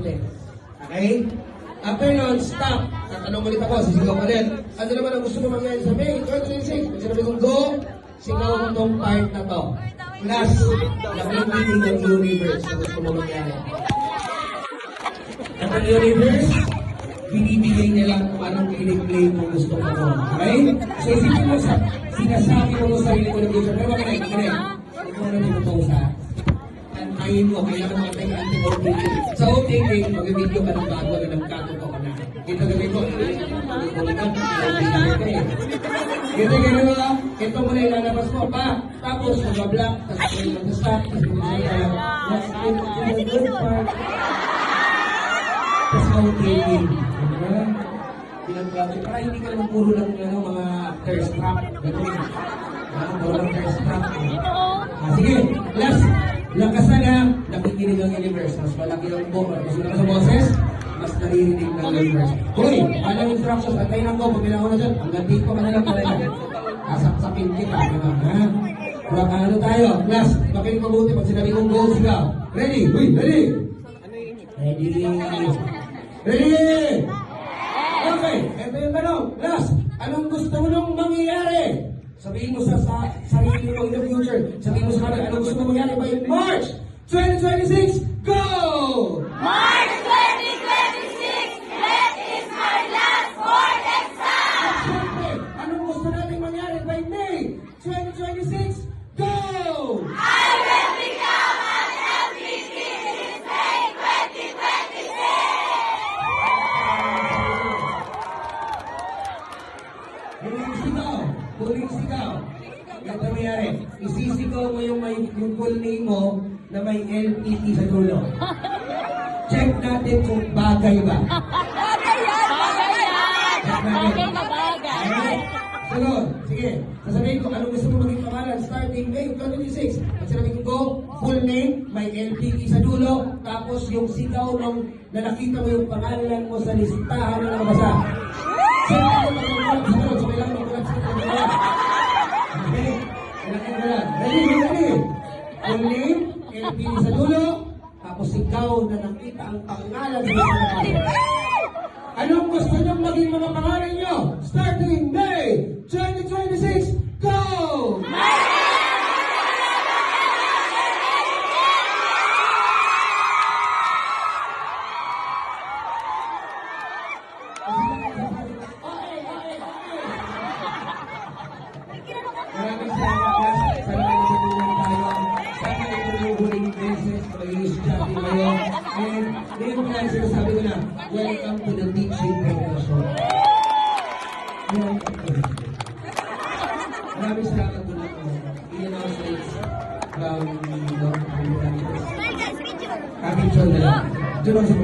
simple. Okay? After nun, stop. Tatanong ulit ako, sisigaw ko ulit. Ano naman ang gusto mo mangyari sa May 2026? Pag sinabi kong go, sigaw mo tong part na to. Plus, nakikinig ng universe na gusto mo mangyari. At ang universe, binibigay nila kung anong play kung gusto mo mo. Okay? So, isipin mo sa sinasabi mo sa sarili mo ng future. Pero makinig. Ikaw na tinutong sa antayin mo, kailangan mo tayo anti-OTT. Sa OTT, mag-video ka ng bago na nagkatuto ka na. Ito gawin ko, ito gano'n, ito muna ilalabas mo pa. Tapos, mag-block, tapos mag-stop, tapos mag-stop, tapos outtailing. Pinag-block. Para hindi ka naman puro lang mga thirst trap. Gano'n. Puro lang thirst trap. Sige, last. Lakasan na, nakikinig ang universe. Mas malaki ang buka. Mas malaki sa boses, mas naririnig ng universe. Hoy, anong instructions? Antayin ako, pag pinako na dyan, hanggang dito ka na lang talaga. Kasapsapin kita, diba? Ha? Kung ano tayo, last, makinig mabuti pag sinabi kong go, sigaw. Ready? Uy, ready? Ready? Ready? Okay, ito yung tanong. Last, anong gusto mo nung mangyayari? Sabihin mo sa sarili mo in the future. Sabihin mo sa kanila, anong gusto mo mangyayari by March 2026? Go! March 2026! That is my last board exam! Siyempre, anong gusto natin mangyari by May 2026? Go! I will become an MVP in May 2026! Huling sigaw. Ito nangyari. Isisigaw mo yung full name mo na may LPT sa dulo. Check natin kung bagay ba. Bagay yan! Bagay yan! Bagay na bagay! Sunod. Sige. Sasabihin ko, anong gusto mo maging pangalan starting May 2026? Pag sinabihin ko, full name, may LPT sa dulo, tapos yung sigaw nung na nakita mo yung pangalan mo sa listahan na nakabasa. Check natin kung magkulat sa sunod. So, kailangan magkulat sa sunod. Okay? Kailangan ko lang. Ready? Full name, LPT sa dulo, tapos sigaw na nakita ang pangalan sa listahan. Anong gusto nyo maging mga pangalan nyo? Starting May 2026, go! Maraming salamat. Sana ay natulungan tayo. Sana ay tumuhuling beses na mag-i-study kayo. And ngayon guys, sinasabi ko na, welcome to the teaching profession. Maraming salamat po na po. Iyan ako sa from Happy Picture na lang. Diyan ako sa